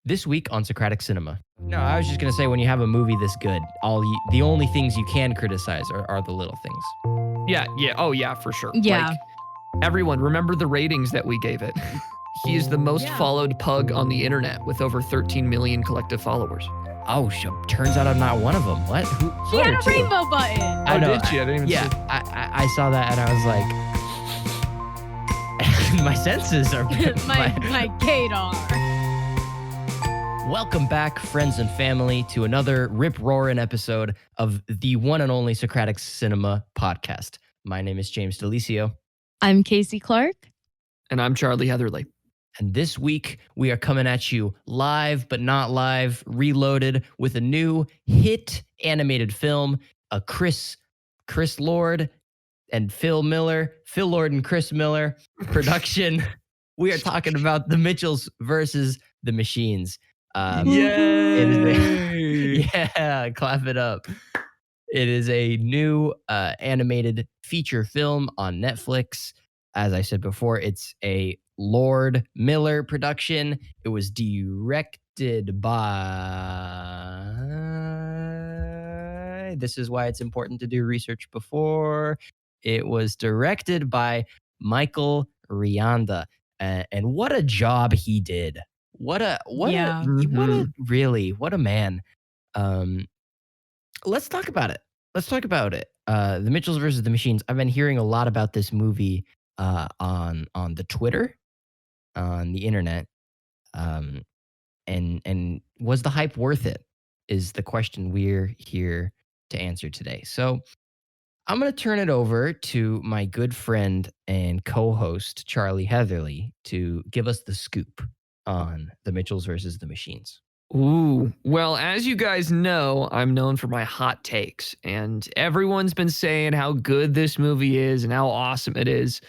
This week on Socratic Cinema. No, I was just going to say, when you have a movie this good, the only things you can criticize are the little things. Yeah. Oh, yeah, for sure. Yeah. Like, everyone, remember the ratings that we gave it. He is the most followed pug on the internet with over 13 million collective followers. Oh, turns out I'm not one of them. What? She had a rainbow button. I know. Did you? I didn't even see. I saw that and I was like, my senses are... my gaydar. Welcome back, friends and family, to another rip-roaring episode of the one and only Socratic Cinema podcast. My name is James DeLisio. I'm Kasey Clark. And I'm Charlie Heatherly. And this week, we are coming at you live, but not live, reloaded, with a new hit animated film, a Chris Lord and Phil Lord and Chris Miller production. We are talking about The Mitchells versus the Machines. Yay! Yeah, clap it up. It is a new animated feature film on Netflix. As I said before, it's a Lord Miller production. It was directed by... This is why it's important to do research before. It was directed by Michael Rianda. And what a job he did. What a man. Let's talk about it. The Mitchells versus the Machines. I've been hearing a lot about this movie on the Twitter, on the internet. And was the hype worth it? Is the question we're here to answer today. So I'm going to turn it over to my good friend and co-host, Charlie Heatherly, to give us the scoop on The Mitchells versus the Machines. Ooh, well, as you guys know, I'm known for my hot takes, and everyone's been saying how good this movie is and how awesome it is,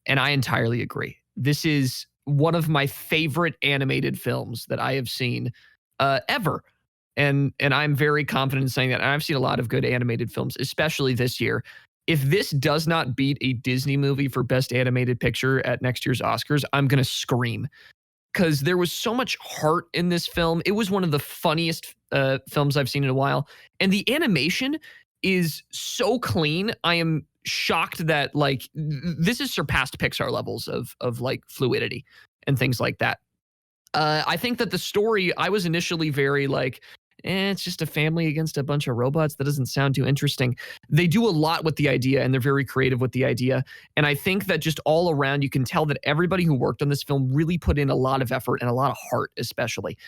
and I entirely agree. This is one of my favorite animated films that I have seen ever, and I'm very confident in saying that. And I've seen a lot of good animated films, especially this year. If this does not beat a Disney movie for Best Animated Picture at next year's Oscars, I'm going to scream. Because there was so much heart in this film. It was one of the funniest films I've seen in a while. And the animation is so clean. I am shocked that this has surpassed Pixar levels of like fluidity and things like that. I think that the story, I was initially very like, it's just a family against a bunch of robots. That doesn't sound too interesting. They do a lot with the idea, and they're very creative with the idea. And I think that just all around, you can tell that everybody who worked on this film really put in a lot of effort and a lot of heart, especially.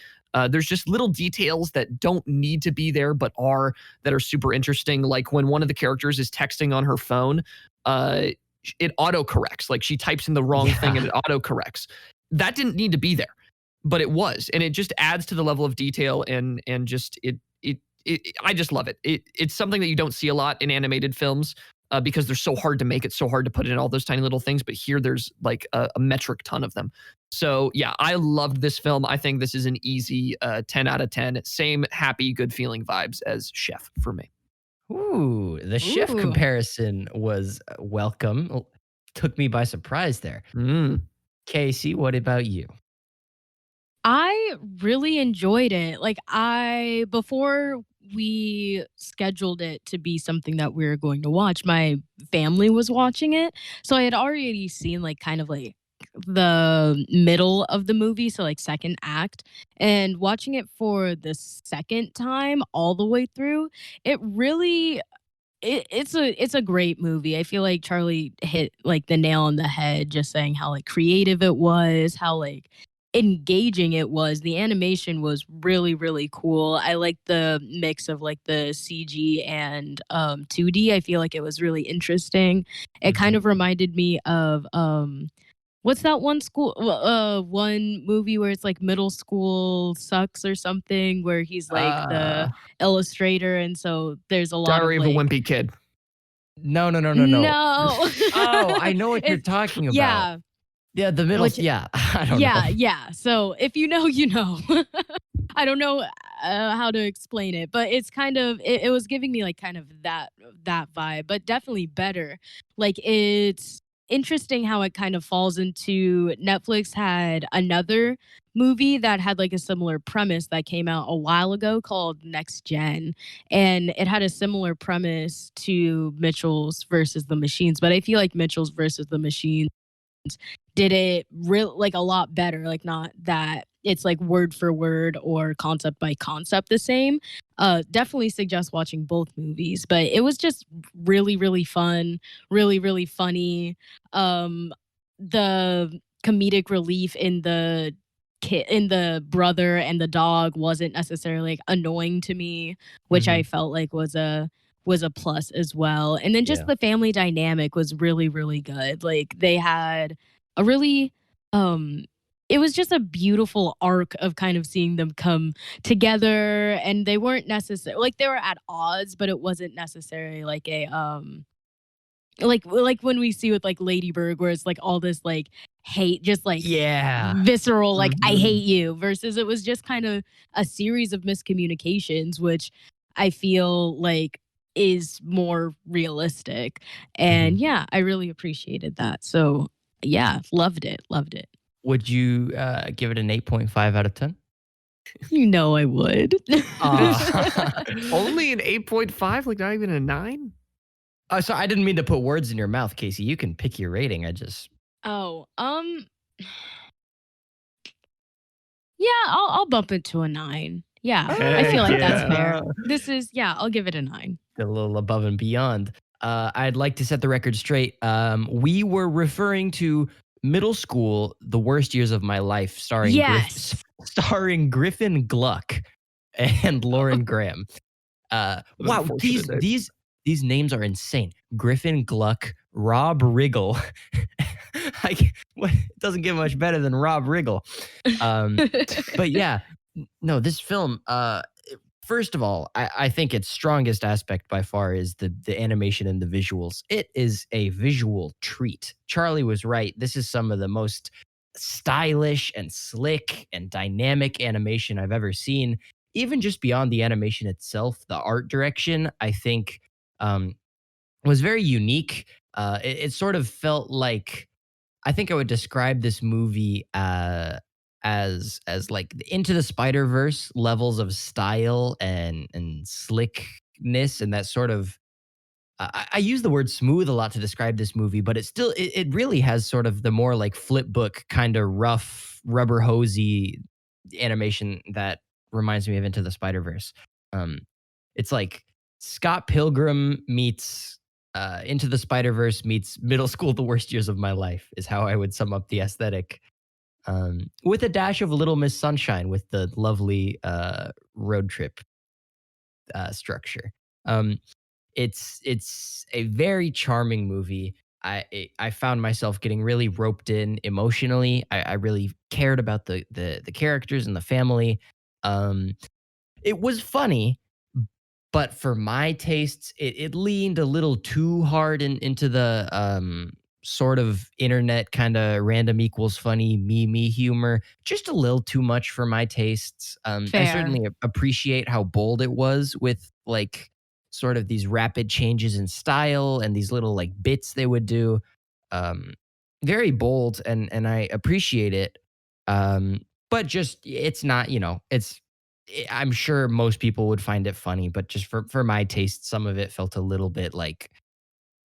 There's just little details that don't need to be there, but that are super interesting. Like when one of the characters is texting on her phone, it autocorrects. Like she types in the wrong thing and it autocorrects. That didn't need to be there. But it was, and it just adds to the level of detail, and just it I just love it. It's something that you don't see a lot in animated films because they're so hard to make. It's so hard to put in all those tiny little things. But here, there's like a metric ton of them. So yeah, I loved this film. I think this is an easy 10 out of 10. Same happy, good feeling vibes as Chef for me. Ooh, the Chef comparison was welcome. Took me by surprise there. Kasey, what about you? I really enjoyed it. Before we scheduled it to be something that we were going to watch, my family was watching it. So I had already seen the middle of the movie, so second act, and watching it for the second time all the way through, it really it's a great movie. I feel like Charlie hit the nail on the head, just saying how creative it was, how engaging it was. The animation was really, really cool. I like the mix of the CG and 2D. I feel like it was really interesting. It kind of reminded me of what's that one movie where it's Middle School Sucks or something, where he's the illustrator, and so there's a lot Diary of a Wimpy Kid. No. No. Oh, I know what you're talking about. Yeah, the middle. I don't know. Yeah. So if you know, you know. I don't know how to explain it, but it's kind of it was giving me like kind of that vibe, but definitely better. Like it's interesting how it kind of falls into Netflix had another movie that had like a similar premise that came out a while ago called Next Gen, and it had a similar premise to Mitchell's versus the Machines, but I feel like Mitchell's versus the Machines did it real like a lot better, like not that it's like word for word or concept by concept the same. Definitely suggest watching both movies, but it was just really really fun, really really funny. The comedic relief in the kid in the brother and the dog wasn't necessarily like annoying to me, which I Mhm. felt like was a plus as well. And then just Yeah. the family dynamic was really really good. Like they had a really um it was just a beautiful arc of kind of seeing them come together, and they weren't necessarily like they were at odds, but it wasn't necessarily like a like when we see with like Lady Bird where it's like all this like hate, just like Yeah. visceral, like I Mhm. hate you, versus it was just kind of a series of miscommunications, which I feel like is more realistic. And Mhm. yeah, I really appreciated that. So yeah, loved it, loved it. Would you, give it an 8.5 out of 10? You know I would. Only an 8.5, like not even a 9? Oh, so I didn't mean to put words in your mouth, Casey. You can pick your rating. I just Oh, yeah, I'll bump it to a 9. Yeah, I Oh, feel Heck like that's yeah. fair. This is yeah, I'll give it a 9. a little above and beyond. I'd like to set the record straight. We were referring to Middle School, The Worst Years of My Life, Yes. starring Griffin Gluck and Lauren Graham. An Wow, unfortunate name. these names are insane. Griffin Gluck, Rob Riggle. It doesn't get much better than Rob Riggle. But yeah, no, this film. First of all, I think its strongest aspect by far is the animation and the visuals. It is a visual treat. Charlie was right. This is some of the most stylish and slick and dynamic animation I've ever seen. Even just beyond the animation itself, the art direction, I think, um, was very unique. It sort of felt like I think I would describe this movie as like Into the Spider Verse levels of style and slickness and that sort of. I use the word smooth a lot to describe this movie, but it really has sort of the more like flip book kind of rough rubber hosey animation that reminds me of Into the Spider Verse. Um, it's like Scott Pilgrim meets Into the Spider Verse meets Middle School: The Worst Years of My Life is how I would sum up the aesthetic. With a dash of Little Miss Sunshine with the lovely road trip structure. Um, it's a very charming movie. I found myself getting really roped in emotionally. I really cared about the characters and the family. Um, it was funny, but for my tastes, it leaned a little too hard into the sort of internet kind of random equals funny me humor. Just a little too much for my tastes. I Fair. certainly appreciate how bold it was with like sort of these rapid changes in style and these little like bits they would do. Um, Very bold, and I appreciate it. Um, but just it's not, I'm sure most people would find it funny, but just for my taste, some of it felt a little bit like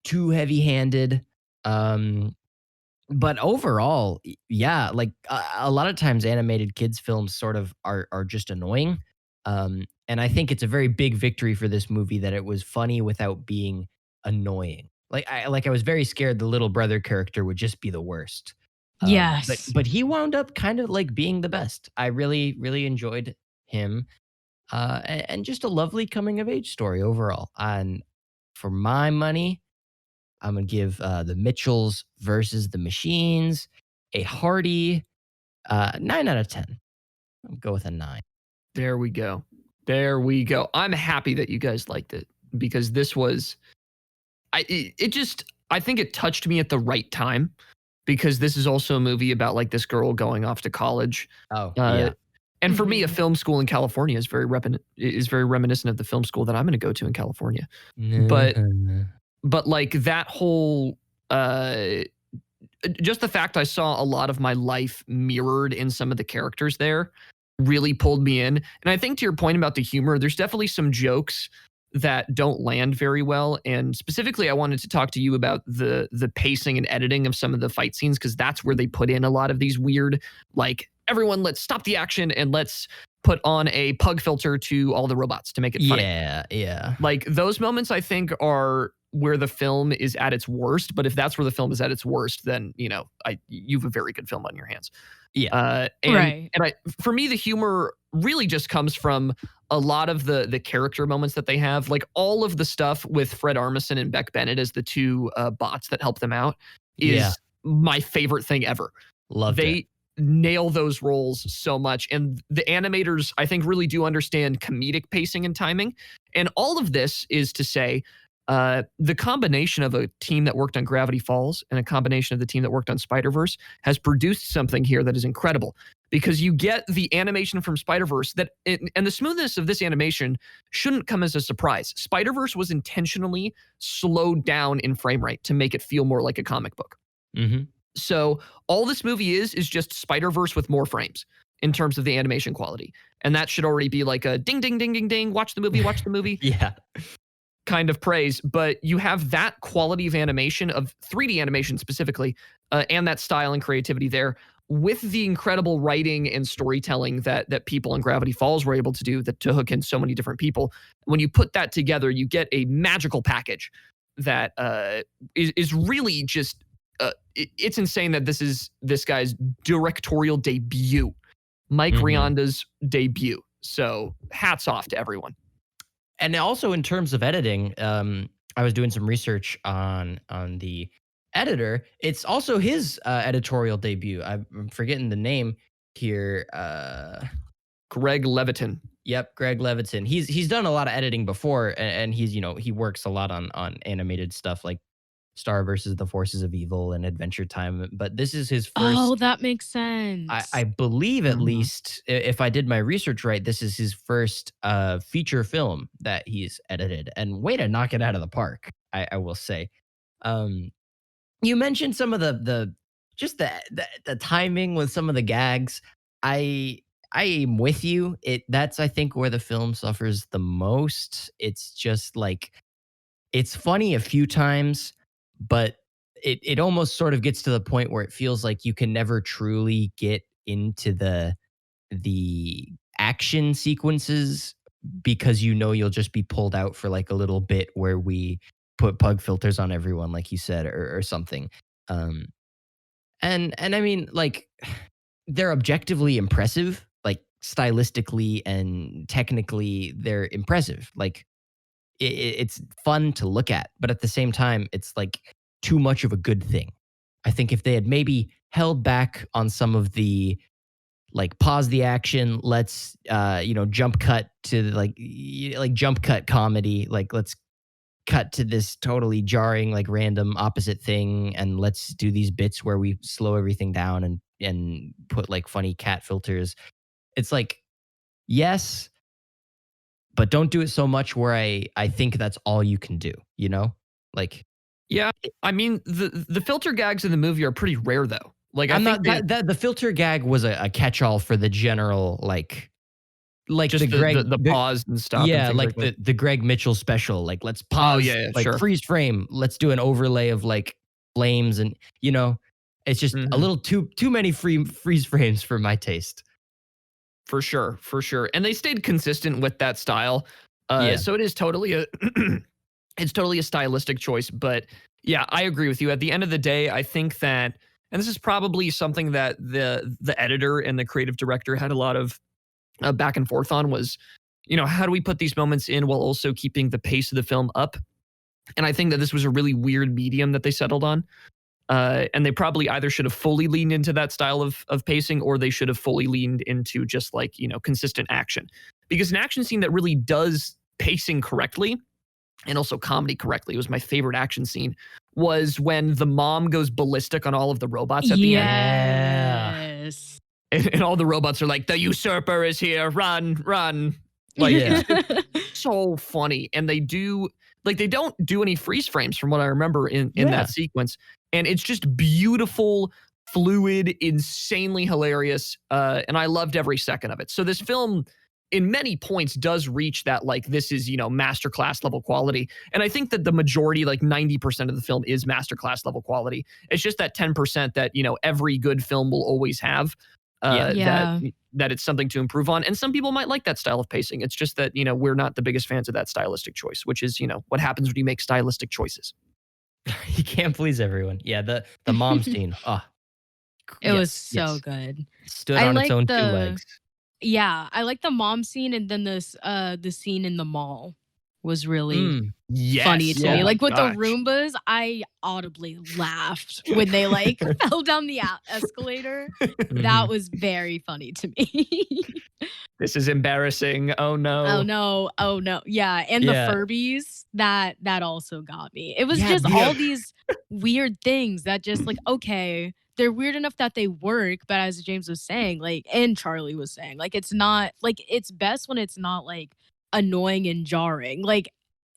too heavy-handed. Um, but overall, yeah, like a lot of times animated kids films sort of are just annoying. And I think it's a very big victory for this movie that it was funny without being annoying. I was very scared the little brother character would just be the worst. But Yes. but he wound up kind of like being the best. I really really enjoyed him, and just a lovely coming of age story overall. And for my money, I'm gonna give the Mitchells versus the Machines a hearty 9 out of 10. I'll go with a 9. There we go. There we go. I'm happy that you guys liked it because this was it just I think it touched me at the right time because this is also a movie about like this girl going off to college. Oh Uh yeah, And for me, a Mhm. film school in California is very reminiscent of the film school that I'm gonna go to in California. But like that whole uh just the fact I saw a lot of my life mirrored in some of the characters there really pulled me in. And I think to your point about the humor, there's definitely some jokes that don't land very well. And specifically, I wanted to talk to you about the pacing and editing of some of the fight scenes, because that's where they put in a lot of these weird, like, everyone, let's stop the action and let's put on a pug filter to all the robots to make it funny. Yeah, yeah. Like those moments, I think, are where the film is at its worst. But if that's where the film is at its worst, then you have a very good film on your hands. Yeah. Right. For me, the humor really just comes from a lot of the character moments that they have, like all of the stuff with Fred Armisen and Beck Bennett as the two bots that help them out Yeah. is my favorite thing ever. Loved it. They nail those roles so much, and the animators, I think, really do understand comedic pacing and timing. And all of this is to say, the combination of a team that worked on Gravity Falls and a combination of the team that worked on Spider-Verse has produced something here that is incredible, because you get the animation from Spider-Verse and the smoothness of this animation shouldn't come as a surprise. Spider-Verse was intentionally slowed down in frame rate to make it feel more like a comic book. Mm-hmm. So all this movie is just Spider-Verse with more frames in terms of the animation quality. And that should already be like a ding, ding, ding, ding, ding, watch the movie Yeah. kind of praise. But you have that quality of animation, of 3D animation specifically, and that style and creativity there, with the incredible writing and storytelling that people in Gravity Falls were able to do, to hook in so many different people. When you put that together, you get a magical package that is really just it's insane that this is this guy's directorial debut, Mike Mhm. Rionda's debut. So hats off to everyone. And also in terms of editing, I was doing some research on the editor. It's also his editorial debut. I'm forgetting the name here. Greg Levitin. Yep, Greg Levitin. He's done a lot of editing before, and he's he works a lot on animated stuff like Star versus the Forces of Evil and Adventure Time. But this is his Oh, first. that makes I sense. believe, at Mhm. least, if I did my research right, this is his first feature film that he's edited, and way to knock it out of the park, I will say. Um, you mentioned some of the just the timing with some of the gags. I am with you. That's, I think, where the film suffers the most. It's just like, it's funny a few times, but it almost sort of gets to the point where it feels like you can never truly get into the action sequences, because you'll just be pulled out for like a little bit where we put pug filters on everyone, like you said, or something. Um, and I mean, like, they're objectively impressive, like stylistically and technically, they're impressive. Like, it's fun to look at, but at the same time, it's like too much of a good thing. I think if they had maybe held back on some of the, like, pause the action, let's jump cut to like jump cut comedy, like let's cut to this totally jarring, like, random opposite thing, and let's do these bits where we slow everything down and put like funny cat filters. It's like, yes, but don't do it so much where I think that's all you can do, you know? Like, Yeah, I mean the filter gags in the movie are pretty rare though. Like I I'm think not that the filter gag was a catch-all for the general, like the just the pause and stop and yeah, things like like that. the Greg Mitchell special. Like, let's Oh pause, yeah, like sure. freeze frame. Let's do an overlay of like flames, and it's just a Mhm. little too many freeze frames for my taste. For sure, for sure. And they stayed consistent with that style. Yeah. So it is totally a it's totally a stylistic choice. But yeah, I agree with you. At the end of the day, I think that, and this is probably something that the editor and the creative director had a lot of back and forth on, was, how do we put these moments in while also keeping the pace of the film up? And I think that this was a really weird medium that they settled on. And they probably either should have fully leaned into that style of pacing, or they should have fully leaned into just like, consistent action. Because an action scene that really does pacing correctly and also comedy correctly, was my favorite action scene, was when the mom goes ballistic on all of the robots at the end. Yeah. Yes. and all the robots are like, the usurper is here, run, run. Like, Yeah. it's so funny. And they don't do any freeze frames from what I remember in Yeah. that sequence. And it's just beautiful, fluid, insanely hilarious. And I loved every second of it. So this film, in many points, does reach that, like, this is, masterclass level quality. And I think that the majority, like 90% of the film, is masterclass level quality. It's just that 10% that, every good film will always have. Yeah. That it's something to improve on. And some people might like that style of pacing. It's just that, we're not the biggest fans of that stylistic choice, which is, what happens when you make stylistic choices. You can't please everyone. Yeah, the mom scene. Oh, It was yes, so yes. good. Stood I on its like own two legs. Yeah, I like the mom scene, and then the scene in the mall was really Yes. funny to me. Oh Like my with the gosh. Roombas, I audibly laughed when they like fell down the escalator. That was very funny to me. This is embarrassing. Oh no. Oh no. Oh no. Yeah, and the Yeah. Furbies, that also got me. It was Yeah, just dude. all these weird things that just like, okay, they're weird enough that they work, but as James was saying, like, and Charlie was saying, like, it's not like, it's best when it's not like annoying and jarring. Like,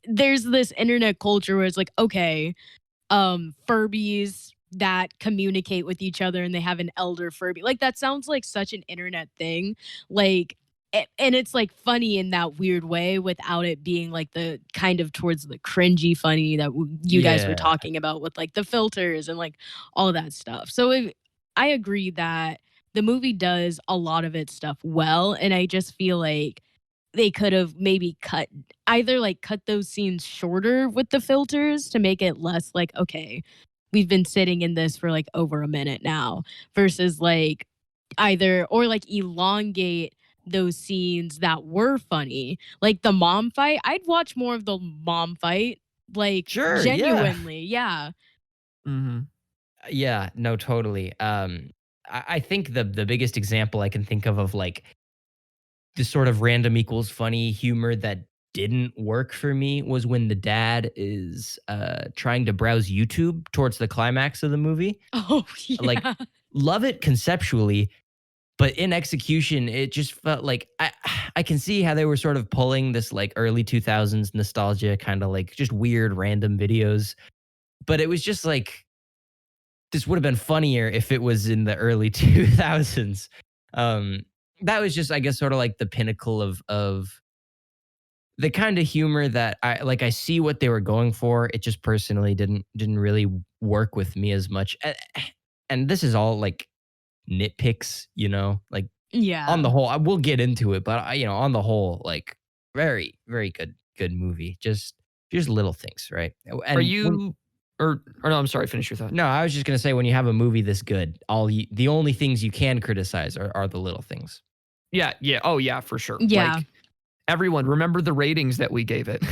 there's this internet culture where it's like, okay, Furbies that communicate with each other and they have an elder Furby. Like, that sounds like such an internet thing. Like, and it's like funny in that weird way without it being like the kind of towards the cringy funny that you guys were Yeah. talking about with like the filters and like all that stuff. So I agree that the movie does a lot of its stuff well, and I just feel like they could have maybe cut those scenes shorter with the filters to make it less like, okay, we've been sitting in this for like over a minute now, versus like like elongate those scenes that were funny. Like the mom fight, I'd watch more of the mom fight. Like Sure, yeah. genuinely, yeah. Mhm. Yeah, no, totally. I think the biggest example I can think of like the sort of random equals funny humor that didn't work for me was when the dad is trying to browse YouTube towards the climax of the movie. Oh yeah. Like, love it conceptually, but in execution, it just felt like I can see how they were sort of pulling this like early 2000s nostalgia, kind of like just weird random videos. But it was just like, this would have been funnier if it was in the early 2000s. That was just, I guess, sort of like the pinnacle of the kind of humor that I see what they were going for. It just personally didn't really work with me as much. And this is all like nitpicks, like Yeah. on the whole, I will get into it, but on the whole, like very, very good movie. Just little things, right? And Are you or no, I'm sorry, finish your thought. No, I was just gonna say, when you have a movie this good, the only things you can criticize are the little things. Yeah, yeah. Oh yeah, for sure. Yeah. Like, everyone, remember the ratings that we gave it.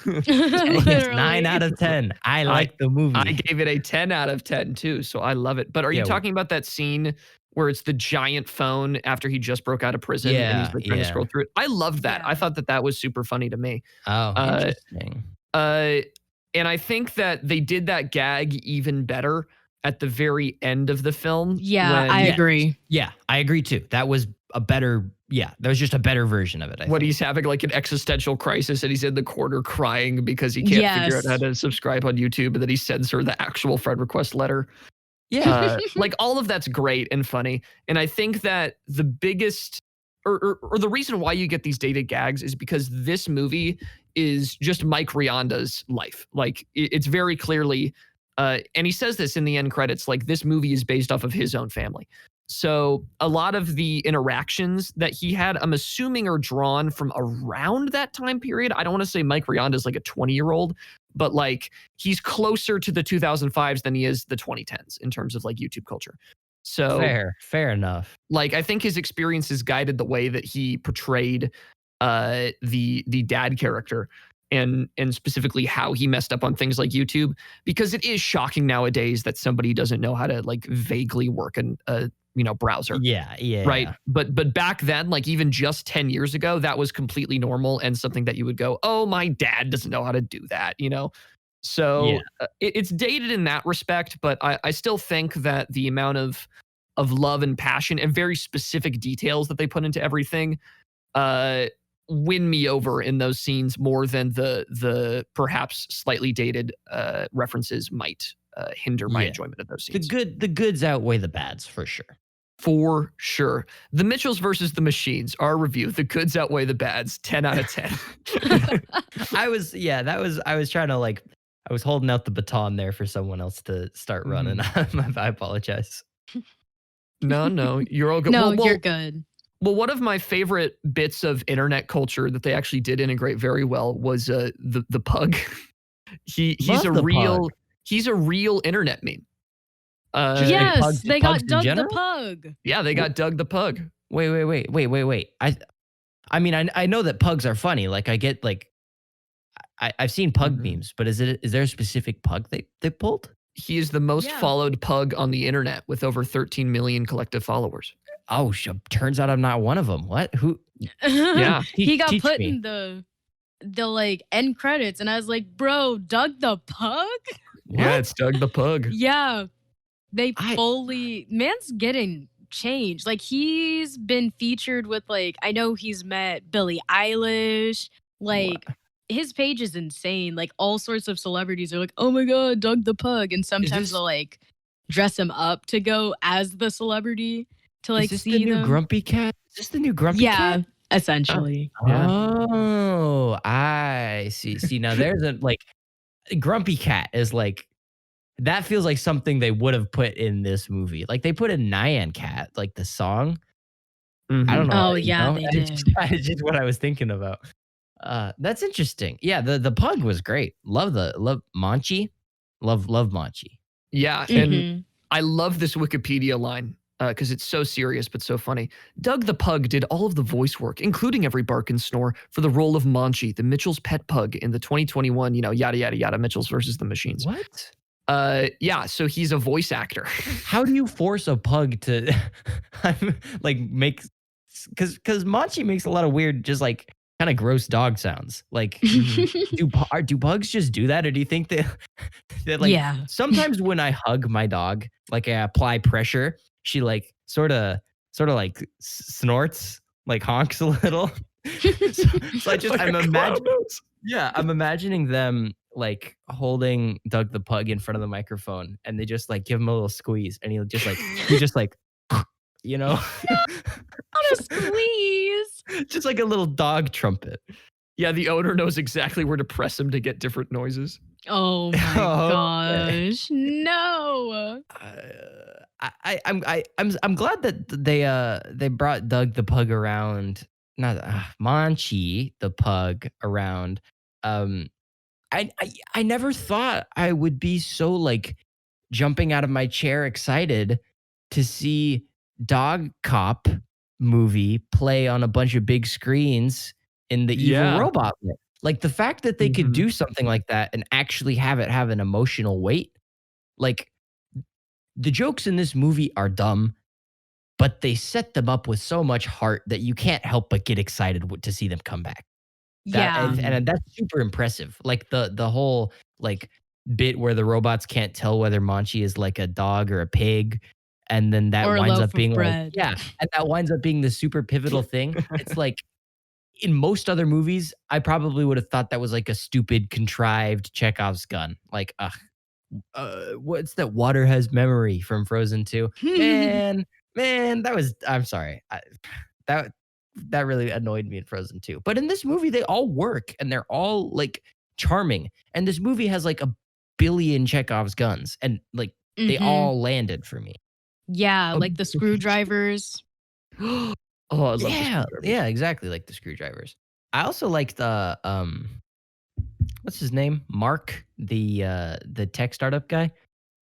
Yes, Literally. 9 out of 10. I like the movie. I gave it a 10 out of 10 too, so I love it. But are you Yeah. talking about that scene where it's the giant phone after he just broke out of prison and Yeah, he's like trying to yeah. scroll through it? I loved that. Yeah. I thought that was super funny to me. Oh, Uh, interesting. And I think that they did that gag even better at the very end of the film. Yeah, when- I Yes. agree. Yeah, I agree too. That was a better. Yeah, that was just a better version of it. I When think. he's having like an existential crisis and he's in the corner crying because he can't figure out how Yes. to subscribe on YouTube, and then he sends her the actual friend request letter. Yeah, Like, all of that's great and funny. And I think that the biggest or the reason why you get these dated gags is because this movie is just Mike Rionda's life. Like, it's very clearly, and he says this in the end credits, like, this movie is based off of his own family. So a lot of the interactions that he had, I'm assuming, are drawn from around that time period. I don't want to say Mike Rionda's like a 20-year-old, but like, he's closer to the 2005s than he is the 2010s in terms of like YouTube culture. So fair enough. like, I think his experiences guided the way that he portrayed the dad character, and specifically how he messed up on things like YouTube, because it is shocking nowadays that somebody doesn't know how to like vaguely work a browser. Yeah, Right. But back then, like even just 10 years ago, that was completely normal and something that you would go, oh, my dad doesn't know how to do that, So Yeah. it's dated in that respect, but I still think that the amount of of love and passion and very specific details that they put into everything win me over in those scenes more than the perhaps slightly dated references might hinder my enjoyment of those scenes. The goods outweigh the bads for sure. For sure. The Mitchells versus the Machines, our review. The goods outweigh the bads. 10 out of 10. I was trying to I was holding out the baton there for someone else to start running. I apologize. No, you're all good. No, you're good. Well, one of my favorite bits of internet culture that they actually did integrate very well was the pug. He's a real internet meme. Yes, they got Doug the pug. Yeah, they got Doug the pug. Wait. I mean, I know that pugs are funny. Like I get I've seen pug memes, but is there a specific pug they pulled? He is the most followed pug on the internet with over 13 million collective followers. Oh, turns out I'm not one of them. What? Who? Yeah. He got put in the end credits, and I was like, bro, Doug the pug? What? Yeah, it's Doug the pug. Yeah. Man's getting changed. Like, he's been featured with, I know he's met Billie Eilish. Like, his page is insane. Like, all sorts of celebrities are like, oh my God, Doug the pug. And sometimes they'll, dress him up to go as the celebrity to, is this see the new them. Grumpy Cat? Is this the new Grumpy Cat? Yeah, essentially. Oh, I see. See, now there's Grumpy Cat is that feels like something they would have put in this movie. Like they put in Nyan Cat, like the song. I don't know. Oh, yeah, they did. It's just what I was thinking about. That's interesting. Yeah, the pug was great. Love Monchi. Love Monchi. Yeah, and I love this Wikipedia line because it's so serious but so funny. Doug the pug did all of the voice work, including every bark and snore, for the role of Monchi, the Mitchell's pet pug in the 2021, yada yada yada, Mitchells versus the Machines. What? Yeah, so he's a voice actor. How do you force a pug to make? Because Monchi makes a lot of weird, just kind of gross dog sounds. Like, do pugs just do that, or do you think that Yeah. Sometimes when I hug my dog, I apply pressure, she sort of snorts, honks a little. so I'm imagining them holding Doug the pug in front of the microphone, and they just give him a little squeeze, and he just Not a squeeze. just like a little dog trumpet. Yeah, the owner knows exactly where to press him to get different noises. Oh my gosh, no! I'm glad that they brought Doug the pug around, not Monchi the pug around. I never thought I would be so jumping out of my chair excited to see Dog Cop movie play on a bunch of big screens in the evil robot. The fact that they could do something like that and actually have it have an emotional weight. The jokes in this movie are dumb, but they set them up with so much heart that you can't help but get excited to see them come back. And that's super impressive. The whole bit where the robots can't tell whether Monchi is a dog or a pig, and then that winds up being and that winds up being the super pivotal thing. It's in most other movies, I probably would have thought that was a stupid contrived Chekhov's gun. What's that? Water has memory from Frozen 2. Man, that was. I'm sorry. That really annoyed me in Frozen 2. But in this movie, they all work and they're all charming. And this movie has a billion Chekhov's guns, and they all landed for me. Yeah, the screwdrivers. Oh, I love the screwdrivers. Yeah, exactly, the screwdrivers. I also like the what's his name? Mark, the tech startup guy.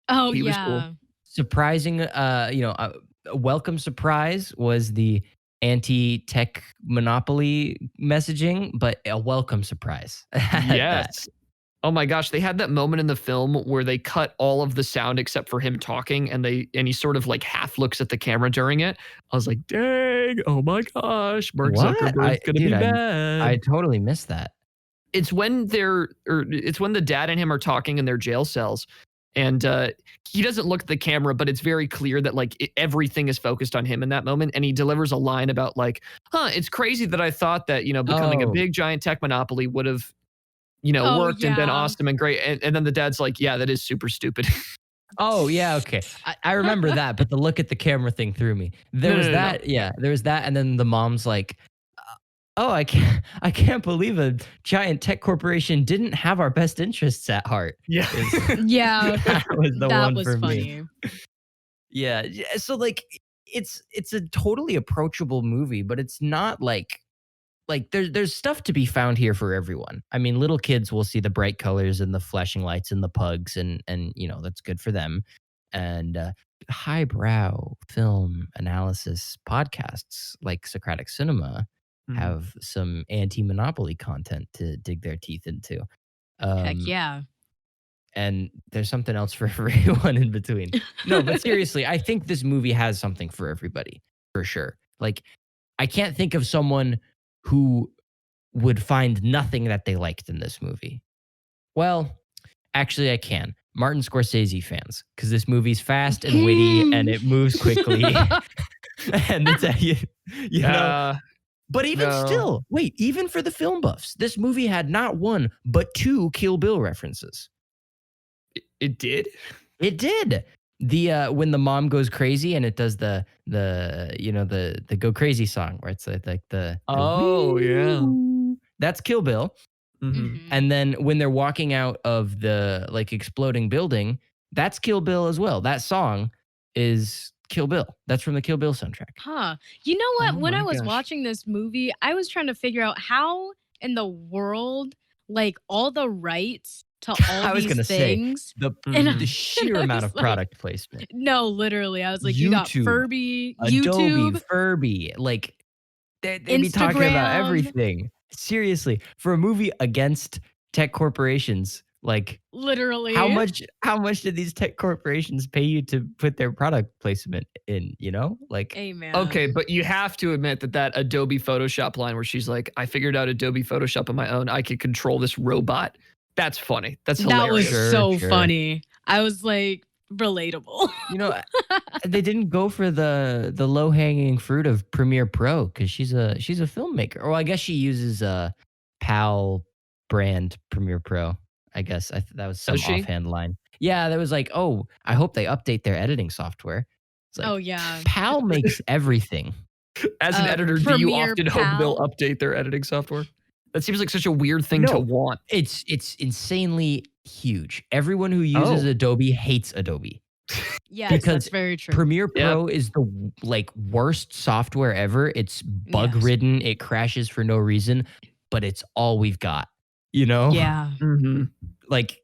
Oh, He was yeah. cool. Surprising, a welcome surprise was the anti-tech monopoly messaging, but a welcome surprise. Yes. Oh my gosh, they had that moment in the film where they cut all of the sound except for him talking, and he sort of half looks at the camera during it. I was like, dang, oh my gosh, Mark Zuckerberg's gonna be bad. I totally missed that. It's when the dad and him are talking in their jail cells, And he doesn't look at the camera, but it's very clear that like everything is focused on him in that moment. And he delivers a line about like, it's crazy that I thought that, becoming a big giant tech monopoly would have, Oh, worked and been yeah. awesome and great. And then the dad's like, yeah, that is super stupid. Oh, yeah, okay. I remember that, but the look at the camera thing threw me. There was no. that, yeah, there was that, and then the mom's like, "Oh, I can't believe a giant tech corporation didn't have our best interests at heart." Yeah. Yeah, That was the that one was for me. funny. Yeah, so, like, it's a totally approachable movie, but it's not like there's stuff to be found here for everyone. I mean, little kids will see the bright colors and the flashing lights and the pugs, and that's good for them. And highbrow film analysis podcasts like Socratic Cinema have some anti-monopoly content to dig their teeth into. Heck Um, yeah. and there's something else for everyone in between. No, but seriously, I think this movie has something for everybody for sure. Like, I can't think of someone who would find nothing that they liked in this movie. Well, actually, I can. Martin Scorsese fans, because this movie's fast and witty and it moves quickly, and it's you know. But even still, wait, even for the film buffs, this movie had not one but two Kill Bill references. It did? It did. The when the mom goes crazy and it does the go crazy song where it's like the Oh, yeah. woo. That's Kill Bill. Mhm. And then when they're walking out of the like exploding building, that's Kill Bill as well. That song is Kill Bill. That's from the Kill Bill soundtrack. Huh. You know what? Oh When I my was gosh. watching this movie, I was trying to figure out how in the world, like all the rights to all I was these gonna say things. the And Mhm. the sheer I amount was of like, product placement. no, literally. I was like, you got YouTube, Furby, Adobe, YouTube, Furby, like they be talking about Instagram. everything. Seriously, for a movie against tech corporations, like Literally. how much did these tech corporations pay you to put their product placement in, Like Amen. Okay, but you have to admit that Adobe Photoshop line where she's like, I figured out Adobe Photoshop on my own. I could control this robot. That's funny. That's That was hilarious. so Sure. funny. I was like, relatable. they didn't go for the low-hanging fruit of Premiere Pro cuz she's a filmmaker. Or I guess she uses a PAL brand Premiere Pro. I guess that was some Does she? offhand line. Yeah, that was like, "Oh, I hope they update their editing software." It's like, Oh yeah. PAL makes everything. As an editor, do you Premiere often hope they'll Pal. update their editing software? That seems like such a weird thing to No. want. It's insanely huge. Everyone who uses Oh. Adobe hates Adobe. Yes, Because that's very true. Premiere Yep. Pro is the worst software ever. It's bug-ridden, it crashes for no reason, but it's all we've got, Yeah. Mhm. Like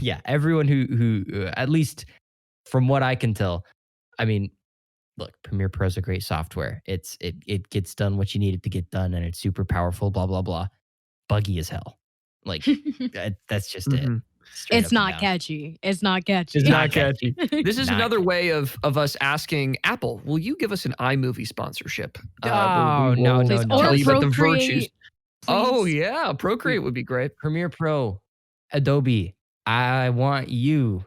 yeah, everyone who at least from what I can tell, I mean, look, Premiere Pro is a great software. It gets done what you need it to get done and it's super powerful, blah blah blah. Buggy as hell. Like that's just it. Mhm. Straight It's up and not down. catchy. It's not catchy. It's not catchy. This is Not another way of us asking Apple, will you give us an iMovie sponsorship? Where Oh, we no, will no, Please. no. Tell Or you about the virtues. Procreate. Oh please. yeah, Procreate would be great. Premiere Pro, Adobe. I want you.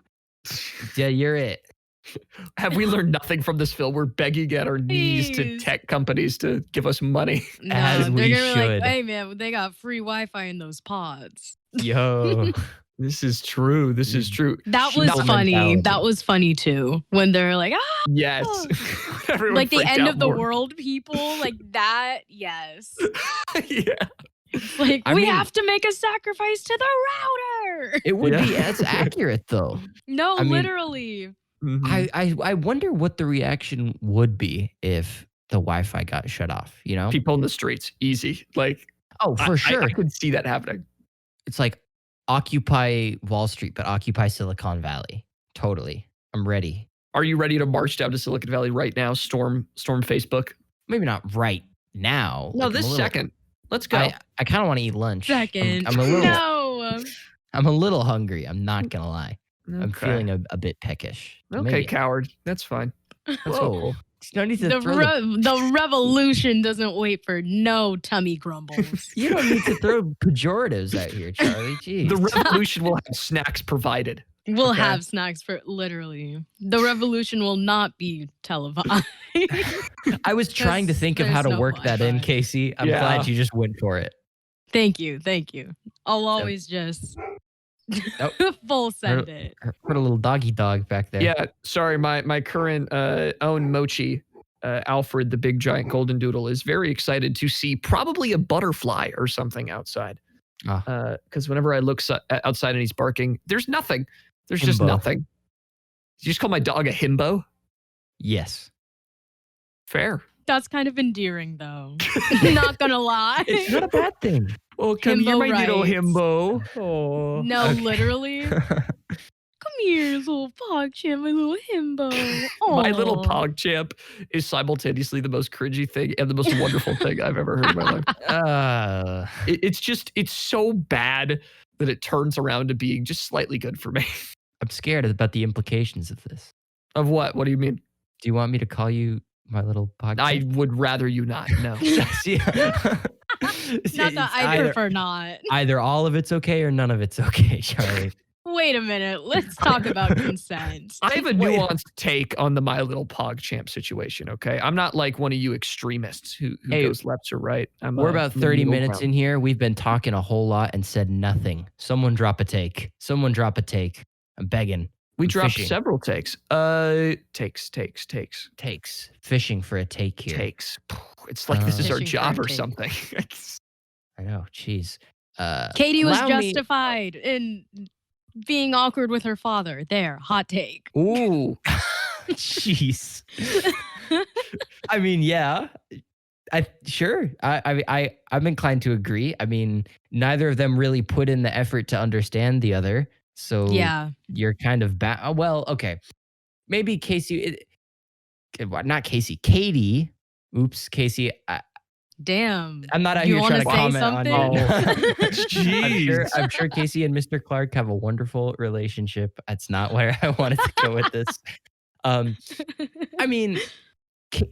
Yeah, you're it. Have we learned nothing from this film? We're begging at our knees to Please. tech companies to give us money. No, As they're we gonna be should. like, hey man, they got free Wi-Fi in those pods. Yo. This is true. This is true. That was Sheeple funny. mentality. That was funny too. When they're like, Yes. Everyone like the freaked end out of the more. world people, like that. Yes. Yeah. Like I we mean- have to make a sacrifice to the router. It would be Yeah. that's accurate though. No, I mean- literally. Mhm. I wonder what the reaction would be if the Wi-Fi got shut off, People in the streets, easy. Like, Oh, for sure. I could see that happening. It's like Occupy Wall Street, but Occupy Silicon Valley. Totally. I'm ready. Are you ready to march down to Silicon Valley right now? Storm Facebook. Maybe not right now. No, Like, I'm this a little- second. Let's go. I kind of want to eat lunch. Second. I'm a little No. I'm a little hungry. I'm not gonna lie. I'm Okay. feeling a bit peckish. Okay, Maybe- coward. That's fine. That's so Whoa. cool. You don't need to The, throw the revolution doesn't wait for no tummy grumbles. you don't need to throw pejoratives out here, Charlie. Jeez. The revolution will have snacks provided. We'll Okay. have snacks for literally. The revolution will not be televised. I was trying to 'Cause think of how there's to no work point, that in, but Kasey. I'm Yeah. glad you just went for it. thank you, thank you. I'll always just Oh, full send heard, it. heard a little doggy dog back there. Yeah, sorry, my current own Mochi, Alfred, the big giant golden doodle, is very excited to see probably a butterfly or something outside. Ah, Because whenever I look outside and he's barking, there's nothing. There's just himbo. nothing. Did you just call my dog a himbo? Yes. Fair. That's kind of endearing though. Not gonna lie. It's not a bad thing. Oh, come here, Himbo my little rights. himbo. Oh. No, Okay. literally. Come here, little PogChamp, my little himbo. My little Aw. PogChamp is simultaneously the most cringy thing and the most wonderful thing I've ever heard in my life. Uh, It's so bad that it turns around to being just slightly good for me. I'm scared about the implications of this. Of what? What do you mean? Do you want me to call you my little podcast? I would rather you not. No. See, Not that I prefer not. Either all of it's okay or none of it's okay, Charlie. Wait a minute. Let's talk about consent. I have a Wait. nuanced take on the My Little PogChamp situation, okay? I'm not like one of you extremists who Hey, goes left or right. We're about 30 minutes in here. We've been talking a whole lot and said nothing. Someone drop a take. Someone drop a take. I'm begging. We I'm dropped fishing. several takes. Takes. Takes. Fishing for a take here. Takes. It's like this is our Fishing for a job or take. something. I know. Jeez. Katie was allow me- justified in being awkward with her father. There, hot take. Ooh. Jeez. I mean, yeah. Sure. I'm inclined to agree. I mean, neither of them really put in the effort to understand the other. So Yeah. you're kind of well, okay. Maybe Kasey, not Kasey, Katie. Oops, Kasey. Damn. I'm not out You here wanna trying to say comment something? on you. Jeez. I'm sure Kasey and Mr. Clark have a wonderful relationship. That's not where I wanted to go with this. I mean,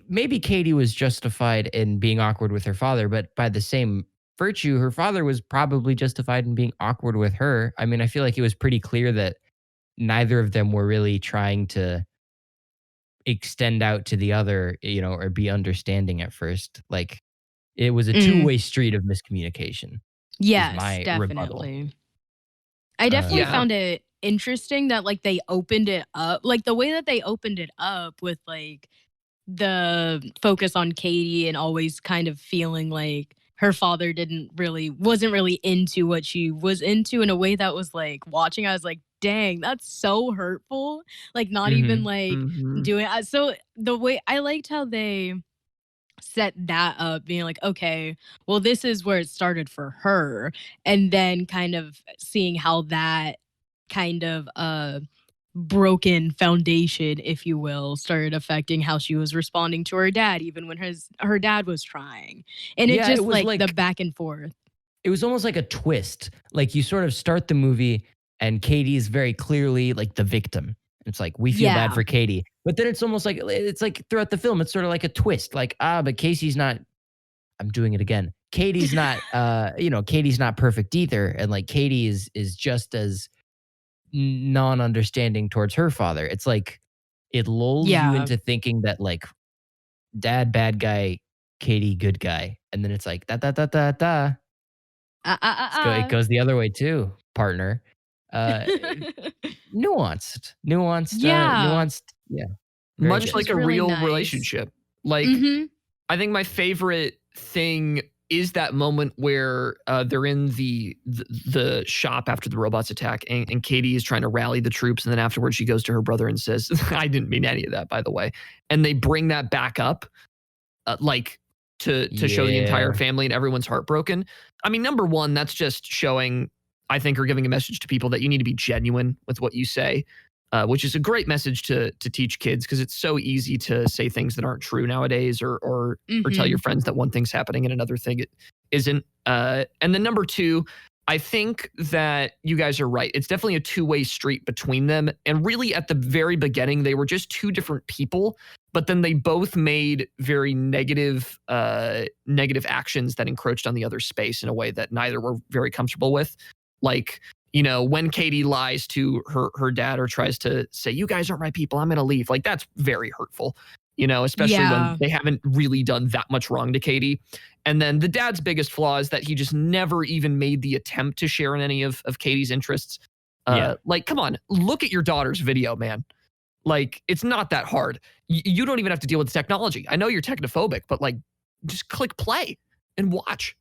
maybe Katie was justified in being awkward with her father, but by the same virtue, her father was probably justified in being awkward with her. I mean, I feel like it was pretty clear that neither of them were really trying to extend out to the other, or be understanding at first. Like, it was a two-way street of miscommunication. Yes, my rebuttal. definitely. I definitely Yeah. found it interesting that like they opened it up, like the way that they opened it up with like the focus on Katie and always kind of feeling like her father wasn't really into what she was into in a way that was like watching. I was like, dang, that's so hurtful. Like not even like Mhm. doing so the way I liked how they set that up being like, okay, well, this is where it started for her. And then kind of seeing how that kind of broken foundation, if you will, started affecting how she was responding to her dad, even when her dad was trying. And it Yeah, just it was like the like- back and forth. It was almost like a twist. Like, you sort of start the movie and Katie is very clearly like the victim. It's like, we feel bad Yeah. for Katie. But then it's almost like, it's like throughout the film, it's sort of like a twist. Like, but Casey's not, I'm doing it again. Katie's not, Katie's not perfect either. And like, Katie is just as non-understanding towards her father. It's like, it lulls you Yeah. into thinking that like, dad, bad guy, Katie, good guy. And then it's like, da. It goes the other way too, partner. Nuanced. Yeah. Yeah. Very Much good. like It's a really real nice. relationship. Like, Mhm. I think my favorite thing is that moment where they're in the shop after the robots attack, and Katie is trying to rally the troops, and then afterwards she goes to her brother and says, "I didn't mean any of that, by the way." And they bring that back up, like to show the entire Yeah. family, and everyone's heartbroken. I mean, number one, that's just showing, I think, or giving a message to people that you need to be genuine with what you say. Which is a great message to teach kids, because it's so easy to say things that aren't true nowadays, or tell your friends that one thing's happening and another thing it isn't. And then number two, I think that you guys are right. It's definitely a two-way street between them. And really at the very beginning, they were just two different people, but then they both made very negative actions that encroached on the other's space in a way that neither were very comfortable with. Like, when Katie lies to her dad or tries to say, you guys aren't my people, I'm going to leave. Like, that's very hurtful, especially when they haven't really done that much wrong to Katie. And then the dad's biggest flaw is that he just never even made the attempt to share in any of Katie's interests. Like, come on, look at your daughter's video, man. Like, it's not that hard. You don't even have to deal with the technology. I know you're technophobic, but like, just click play and watch.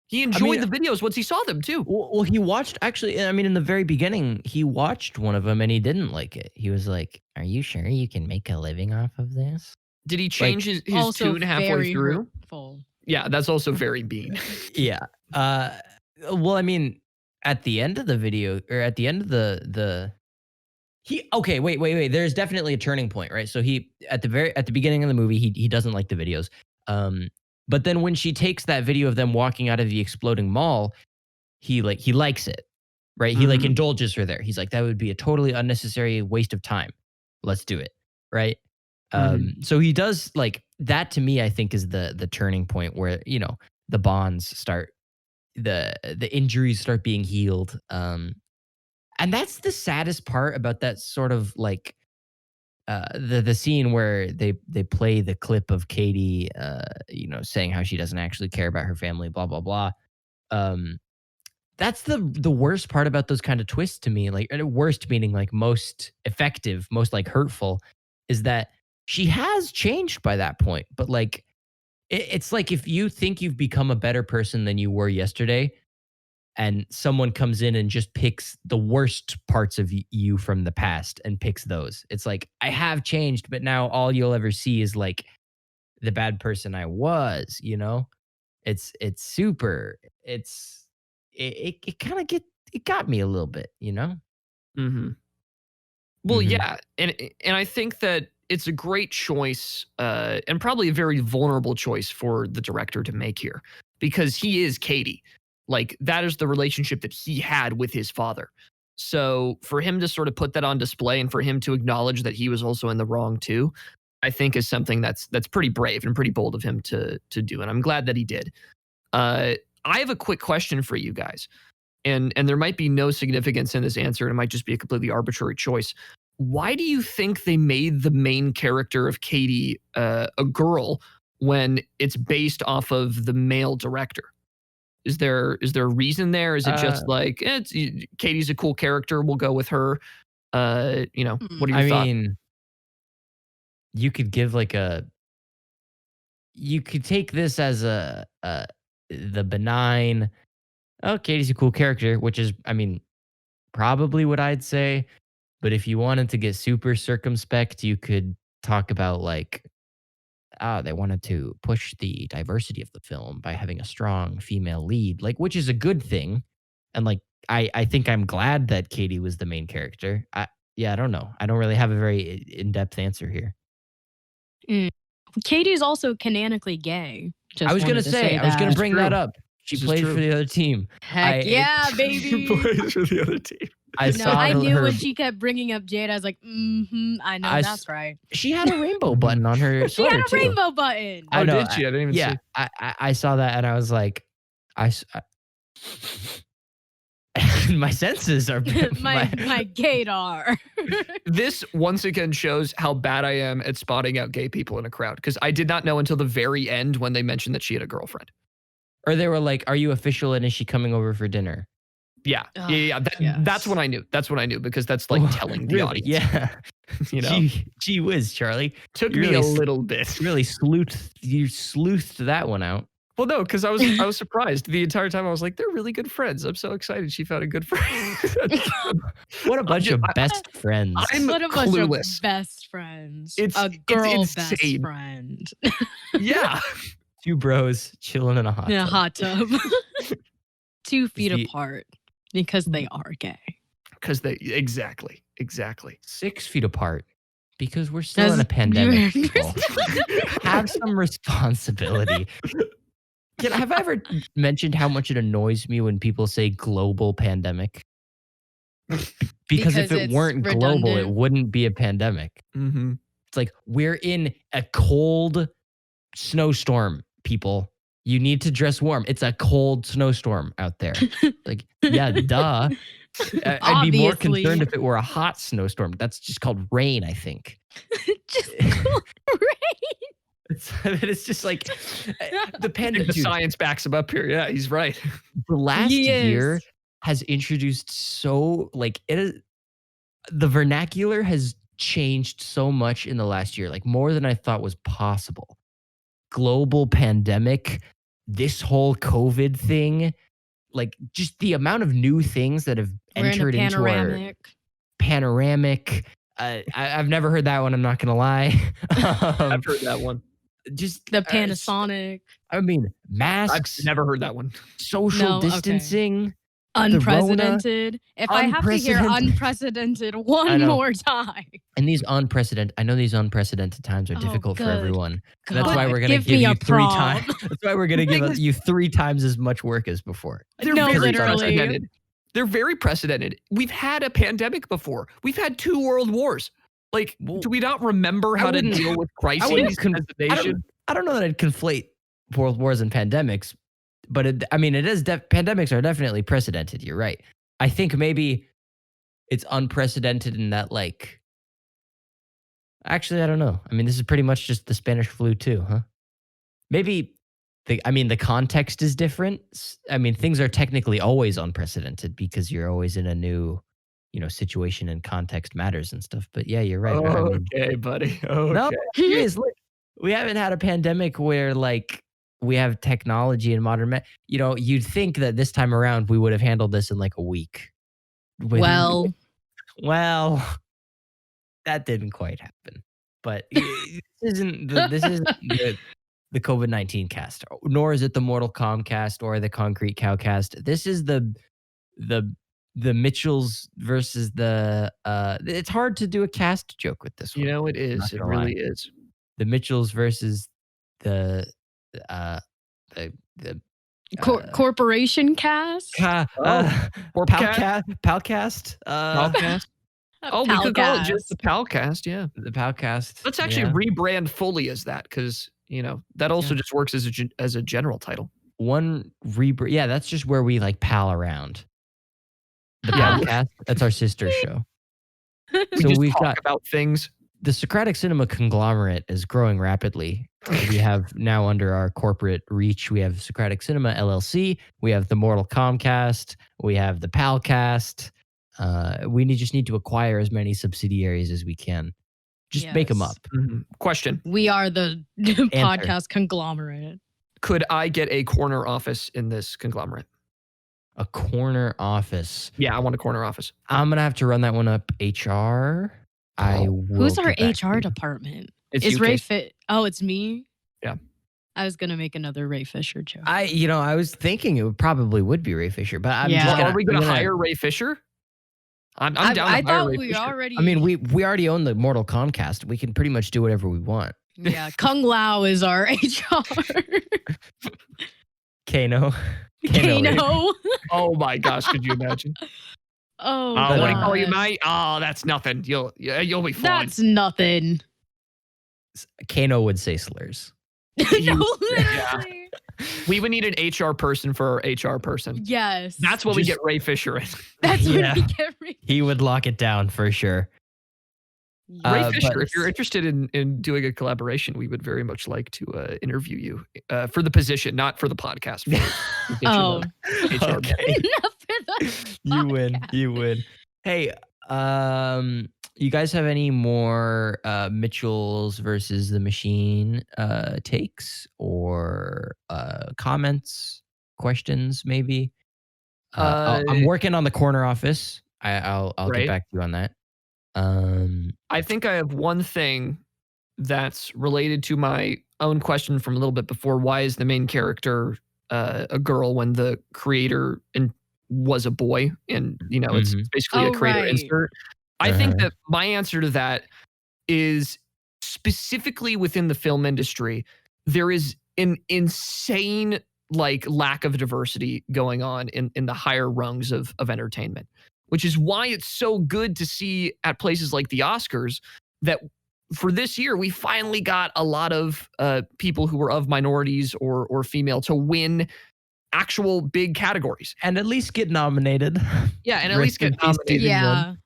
He enjoyed the videos once he saw them too. Well, he watched, actually, I mean, in the very beginning, he watched one of them and he didn't like it. He was like, are you sure you can make a living off of this? Did he change his also tune halfway through? Hurtful. Yeah, that's also very mean. Yeah. Well, I mean, at the end of the video, or at the end of okay, wait. There's definitely a turning point, right? So he, at the beginning of the movie, he doesn't like the videos. But then when she takes that video of them walking out of the exploding mall, he likes it, right? He like indulges her there. He's like, that would be a totally unnecessary waste of time. Let's do it, right? So he does, like, that to me, I think, is the turning point where, the bonds start, the injuries start being healed. And that's the saddest part about that sort of like the scene where they play the clip of Katie, saying how she doesn't actually care about her family, blah blah blah. That's the worst part about those kind of twists to me. Like, worst meaning like most effective, most like hurtful, is that she has changed by that point. But like, it's like if you think you've become a better person than you were yesterday, and someone comes in and just picks the worst parts of you from the past and picks those. It's like, I have changed, but now all you'll ever see is like the bad person I was, It's super, it kind of it got me a little bit, Well, yeah. And I think that it's a great choice, and probably a very vulnerable choice for the director to make here, because he is Katie. Like, that is the relationship that he had with his father. So for him to sort of put that on display and for him to acknowledge that he was also in the wrong too, I think is something that's pretty brave and pretty bold of him to do. And I'm glad that he did. I have a quick question for you guys. And there might be no significance in this answer. It might just be a completely arbitrary choice. Why do you think they made the main character of Katie a girl when it's based off of the male director? Is there a reason there? Is it just like, Katie's a cool character, we'll go with her? What are your thoughts? I mean, you could give like you could take this as the benign, oh, Katie's a cool character, which is, I mean, probably what I'd say. But if you wanted to get super circumspect, you could talk about like, they wanted to push the diversity of the film by having a strong female lead, like, which is a good thing. And like, I think I'm glad that Katie was the main character. I don't know. I don't really have a very in-depth answer here. Katie's also canonically gay. I was going to say, I was going to bring that up. She plays for the other team. Heck yeah, baby. She plays for the other team. I knew when she kept bringing up Jade, I was like, I know, that's right. She had a rainbow button on her She had a rainbow button. Oh, did she? I didn't even see. I saw that and I was like, my senses are my gaydar. This once again shows how bad I am at spotting out gay people in a crowd, because I did not know until the very end when they mentioned that she had a girlfriend. Or they were like, are you official and is she coming over for dinner? Yeah. That's when I knew. That's when I knew, because that's like telling the audience. Yeah. Gee whiz, Charlie. Took me a little bit. You sleuthed that one out. Well, no, because I was surprised the entire time. I was like, they're really good friends. I'm so excited she found a good friend. What a bunch of best friends. What a bunch of best friends. It's a girl it's best friend. Yeah. Two bros chilling in a hot tub. In a hot tub. 2 feet apart, because they are gay. Because they exactly 6 feet apart, because we're still in a pandemic. People. Have some responsibility. Have I ever mentioned how much it annoys me when people say global pandemic? Because if it weren't global, it wouldn't be a pandemic. It's like, we're in a cold snowstorm, people. You need to dress warm. It's a cold snowstorm out there. Like, yeah, duh. I'd be more Obviously. concerned if it were a hot snowstorm. That's just called rain, I think. Just right. It's just like the I think pandemic. the science backs him up here. Yeah, he's right. The last He year is. has introduced so like it is the vernacular has changed so much in the last year, like more than I thought was possible. Global pandemic, this whole COVID thing, like just the amount of new things that have We're in a entered into our panoramic. panoramic. I've never heard that one. I'm not gonna lie. I've heard that one. Just The Panasonic. I mean, I've masks, never heard that one. social No, okay. distancing. Unprecedented. If I have to hear Unprecedented. unprecedented I one know. more time. And these I know these unprecedented times are Oh, difficult for good. everyone. That's God, why we're gonna give give me you a 3 prompt. times. That's why we're gonna give you 3 times as much work as before. They're No, very literally. precedented. They're very precedented. We've had a pandemic before. We've had 2 world wars. Like, do we not remember how to wouldn't- deal with crises wouldn't as con- a nation? I don't know that I'd conflate world wars and pandemics, but it is pandemics are definitely precedented. You're right. I think maybe it's unprecedented in that, like, actually, I don't know. I mean, this is pretty much just the Spanish flu too, huh? Maybe the context is different. I mean, things are technically always unprecedented because you're always in a new, situation and context matters and stuff. But yeah, you're right. I mean, Okay, buddy. no, Okay. serious, look, we haven't had a pandemic where like we have technology and modern you'd think that this time around we would have handled this in like a week. Well, That didn't quite happen. But this isn't the COVID-19 cast, nor is it the Mortal Comcast or the Concrete Cow cast. This is the Mitchells versus the it's hard to do a cast joke with this one. You know, it I'm not is. It gonna really lie. is. The Mitchells versus the uh the corporation cast. Or Palcast. Palcast. Oh, we could call it just the Palcast. Yeah. The Palcast. Let's actually rebrand fully as that because, that also just works as a general title. Yeah, that's just where we like pal around. The Ah. Palcast, that's our sister show. We So just we've talk got about things. the Socratic Cinema conglomerate is growing rapidly. We have now under our corporate reach, we have Socratic Cinema LLC, we have the Mortal Comcast, we have the Palcast. We just need to acquire as many subsidiaries as we can. Just make them Yes. up. Question. We are the podcast conglomerate. Could I get a corner office in this conglomerate? A corner office. Yeah, I want a corner office. I'm gonna have to run that one up HR. I will Who's our get back to HR you. department? It's Is you, Ray Kasey. Fit? Oh, it's me. Yeah. I was gonna make another Ray Fisher joke. I was thinking it would be Ray Fisher, but I'm Yeah. just Well, are we going to I'm gonna- hire Ray Fisher? I'm down to I hire thought Ray we Fisher. already. I mean, we already own the Mortal Comcast. We can pretty much do whatever we want. Yeah, Kung Lao is our HR. Kano. Kano. Oh my gosh, could you imagine? Oh, I want to call you God. mate. Oh, that's nothing. You'll be fine. That's nothing. Kano would say slurs. No, Yeah. literally. We would need an HR person for our HR person. Yes. That's what we Just- get Ray Fisher in. That's Yeah. what we get. He would lock it down for sure. Ray but- Fisher, if you're interested in doing a collaboration, we would very much like to interview you for the position, not for the podcast. Oh. HR. Okay. Enough for the You win. podcast. You win. Hey, you guys have any more Mitchells versus the Machine takes or comments, questions, maybe? I'm working on the corner office. I'll Right. get back to you on that. I think I have one thing that's related to my own question from a little bit before. Why is the main character a girl when the creator was a boy? And, it's basically a Oh, creator right. insert. I think that my answer to that is specifically within the film industry, there is an insane lack of diversity going on in the higher rungs of entertainment, which is why it's so good to see at places like the Oscars that for this year, we finally got a lot of people who were of minorities or female to win actual big categories. And at least get nominated. Yeah, and at Rest least get in peace, nominated. Steven Yeun.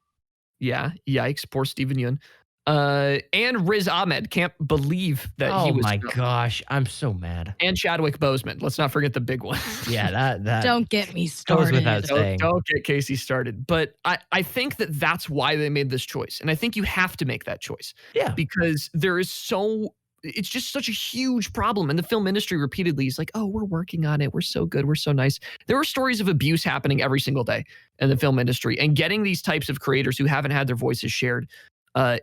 Yeah. Yeah, yikes, poor Steven Yeun. And Riz Ahmed, can't believe that he Oh was. my gosh, I'm so mad. And Chadwick Boseman. Let's not forget the big one. Yeah, that Don't get me goes started. without saying. Don't get Kasey started. But I think that that's why they made this choice. And I think you have to make that choice. Yeah. Because it's just such a huge problem. And the film industry repeatedly is like, oh, we're working on it. We're so good. We're so nice. There are stories of abuse happening every single day in the film industry. And getting these types of creators who haven't had their voices shared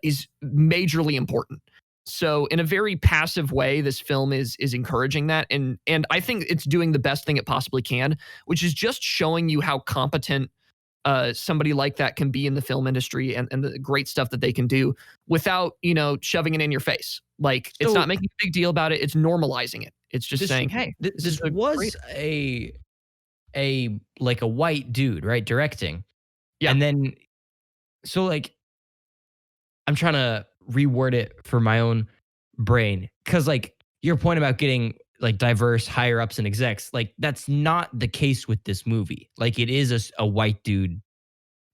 is majorly important. So in a very passive way, this film is encouraging that. And I think it's doing the best thing it possibly can, which is just showing you how competent somebody like that can be in the film industry and the great stuff that they can do without, shoving it in your face. Like, it's not making a big deal about it. It's normalizing it. It's just saying, hey, this was a like a white dude, right? Directing. Yeah. And then, so like, I'm trying to reword it for my own brain. Cause like your point about getting like diverse higher ups and execs, like that's not the case with this movie. Like it is a white dude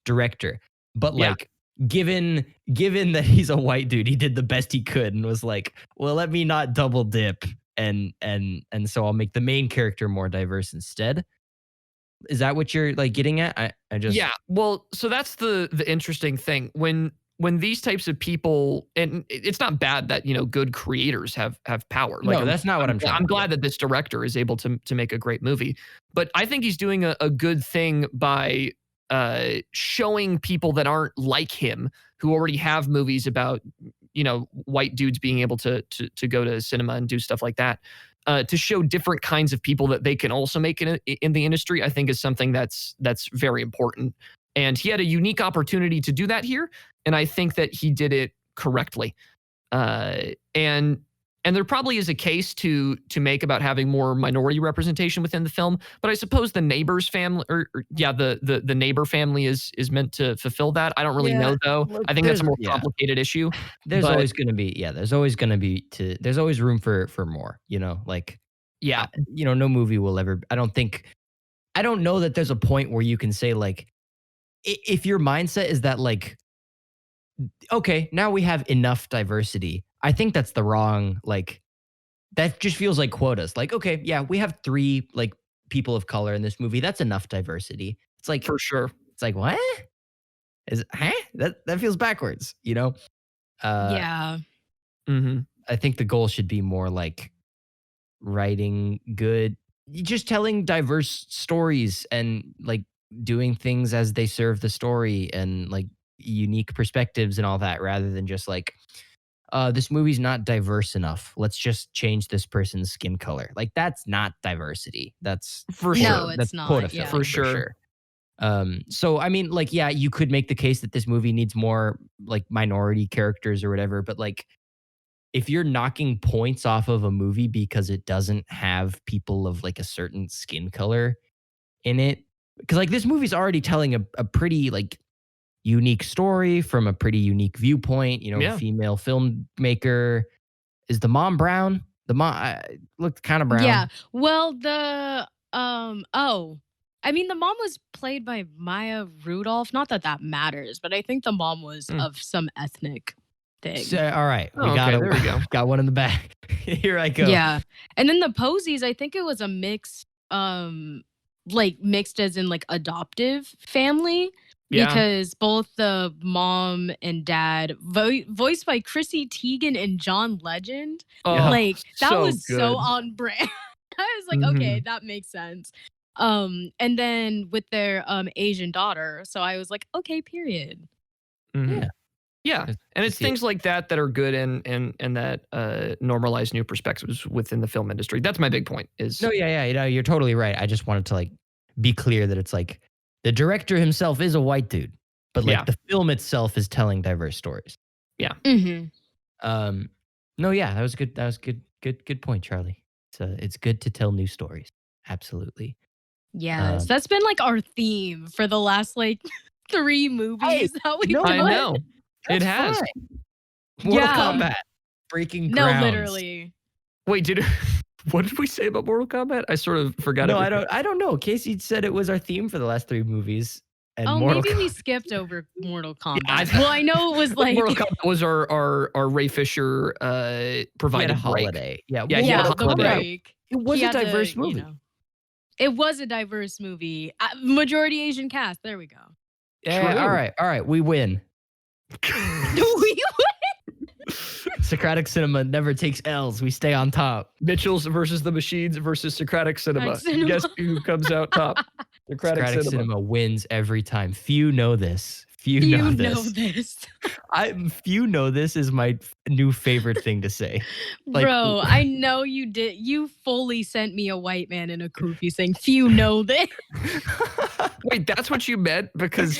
director, but like given that he's a white dude, he did the best he could and was like, well, let me not double dip and so I'll make the main character more diverse instead. Is that what you're like getting at? I just Well, so that's the interesting thing when these types of people, and it's not bad that good creators have power. Like, no, that's not what I'm trying. I'm glad that this director is able to make a great movie, but I think he's doing a good thing by showing people that aren't like him, who already have movies about white dudes being able to go to cinema and do stuff like that. To show different kinds of people that they can also make in the industry, I think is something that's very important. And he had a unique opportunity to do that here, and I think that he did it correctly. And there probably is a case to make about having more minority representation within the film, but I suppose the neighbor's family, the neighbor family is meant to fulfill that. I don't really know though. I think that's a more complicated issue. There's always going to be there's always room for more. No movie will ever. I don't know that there's a point where you can say like, if your mindset is that like, okay, now we have enough diversity. I think that's the wrong, like, that just feels like quotas. Like, okay, yeah, we have 3 like people of color in this movie. That's enough diversity. It's like, for sure. It's like, what? That feels backwards, Yeah. Mm-hmm. I think the goal should be more like writing good, just telling diverse stories and like doing things as they serve the story and like unique perspectives and all that, rather than just like, this movie's not diverse enough. Let's just change this person's skin color. Like that's not diversity. That's for sure. No, it's that's not. quota Yeah. filling, For sure. So I mean, like, yeah, you could make the case that this movie needs more like minority characters or whatever, but like, if you're knocking points off of a movie because it doesn't have people of like a certain skin color in it, because like this movie's already telling a pretty like unique story from a pretty unique viewpoint, female filmmaker. Is the mom brown? The mom looked kind of brown. Yeah. Well, the mom was played by Maya Rudolph. Not that matters, but I think the mom was of some ethnic thing. So, all right. There we go. Got one in the back. Here I go. Yeah. And then the Posies, I think it was a mix, like mixed as in like adoptive family. Yeah. Because both the mom and dad, voiced by Chrissy Teigen and John Legend, like that was good. so on brand. I was like, okay, that makes sense. And then with their Asian daughter, so I was like, okay, period. Mm-hmm. Yeah. And it's things like that are good and that normalize new perspectives within the film industry. That's my big point. You're totally right. I just wanted to like be clear that it's like the director himself is a white dude, but like the film itself is telling diverse stories. Yeah. Mm-hmm. That was good. That was good point, Charlie. It's good to tell new stories. Absolutely. Yes, that's been like our theme for the last like 3 movies that we've done. I know. It has. Mortal Kombat. Breaking grounds. No, literally. Wait, What did we say about Mortal Kombat? I sort of forgot. No, everything. I don't know. Kasey said it was our theme for the last 3 movies, and Oh, Mortal maybe we Kombat. skipped over Mortal Kombat. I- well, I know it was like Mortal Kombat was our Ray Fisher He had provided a break. holiday. Yeah, Yeah, he had yeah, a the holiday. break. It was He a had to, diverse movie. It was a diverse movie. Majority Asian cast. There we go. Yeah, True. all right, we win. Socratic Cinema never takes L's. We stay on top. Mitchell's versus the Machines versus Socratic Cinema. Cinema. Guess who comes out top? Socratic Cinema wins every time. Few know this. Few know this. Few know this is my new favorite thing to say. Like, Bro, I know you did. You fully sent me a white man in a kufi saying, few know this. Wait, that's what you meant? Because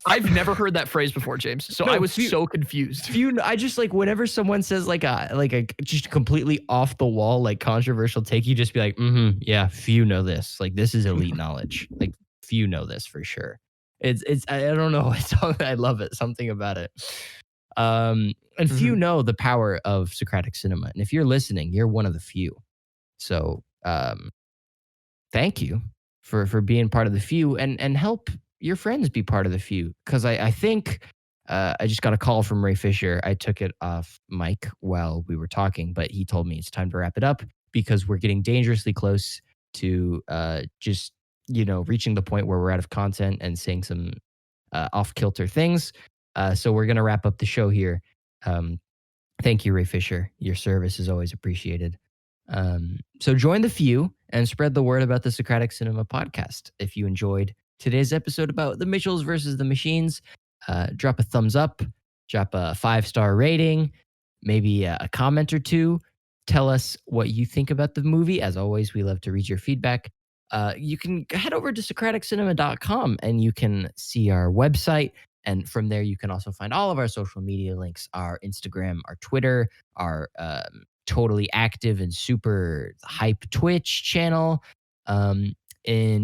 I've never heard that phrase before, James. So No, I was so confused. few. I just like whenever someone says like a just completely off the wall like controversial take, you just be like, yeah, few know this. Like this is elite knowledge. Like few know this for sure. It's I don't know. I love it. Something about it. And few know the power of Socratic Cinema. And if you're listening, you're one of the few. So thank you for being part of the few and help your friends be part of the few. Because I think I just got a call from Ray Fisher. I took it off mic while we were talking, but he told me it's time to wrap it up because we're getting dangerously close to just reaching the point where we're out of content and saying some off-kilter things. So we're going to wrap up the show here. Thank you, Ray Fisher. Your service is always appreciated. So join the few and spread the word about the Socratic Cinema podcast. If you enjoyed today's episode about the Mitchells versus the Machines, drop a thumbs up, drop a 5-star rating, maybe a comment or two. Tell us what you think about the movie. As always, we love to read your feedback. You can head over to socraticcinema.com and you can see our website. And from there, you can also find all of our social media links, our Instagram, our Twitter, our totally active and super hype Twitch channel. And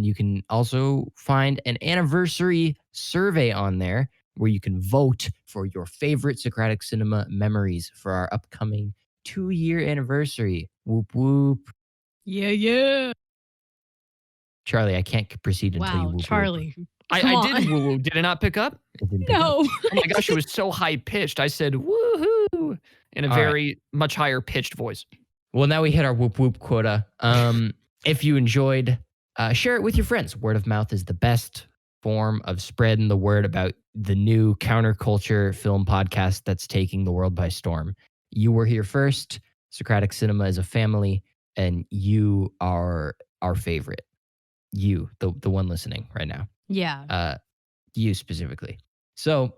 you can also find an anniversary survey on there where you can vote for your favorite Socratic Cinema memories for our upcoming 2-year anniversary. Whoop, whoop. Yeah. Charlie, I can't proceed until you whoop. Charlie. I did woo woo. Did it not pick up? It didn't pick up. No. Oh my gosh, it was so high pitched. I said woohoo in a All very much higher pitched voice. Well, now we hit our whoop whoop quota. If you enjoyed, share it with your friends. Word of mouth is the best form of spreading the word about the new counterculture film podcast that's taking the world by storm. You were here first. Socratic Cinema is a family, and you are our favorite. You, the one listening right now. Yeah. You specifically. So,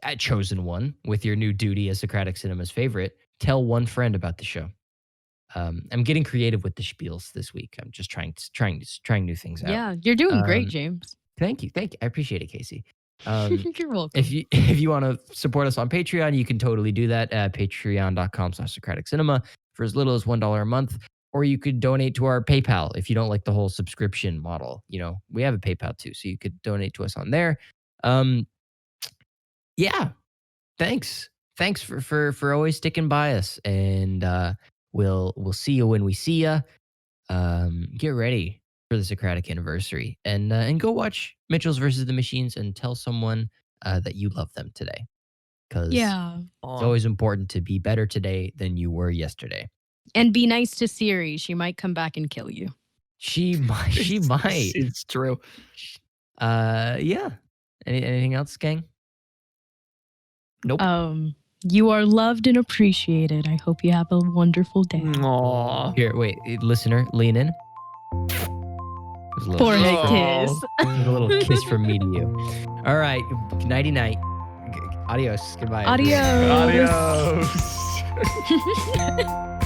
at Chosen One, with your new duty as Socratic Cinema's favorite, tell one friend about the show. I'm getting creative with the spiels this week. I'm just trying new things out. Yeah. You're doing great, James. Thank you. I appreciate it, Kasey. You're welcome. If you want to support us on Patreon, you can totally do that at patreon.com/Socratic Cinema for as little as $1 a month. Or you could donate to our PayPal if you don't like the whole subscription model. We have a PayPal too, so you could donate to us on there. Yeah, thanks for always sticking by us, and we'll see you when we see you. Get ready for the Socratic anniversary, and go watch Mitchells versus the Machines, and tell someone that you love them today, because it's always important to be better today than you were yesterday. And be nice to Siri. She might come back and kill you. She might. It's true. Yeah. Anything else, gang? Nope. You are loved and appreciated. I hope you have a wonderful day. Aww. Here, wait, listener, lean in. Forehead kiss. A little kiss from me to you. All right. Nighty night. Adios. Goodbye. Adios. Adios.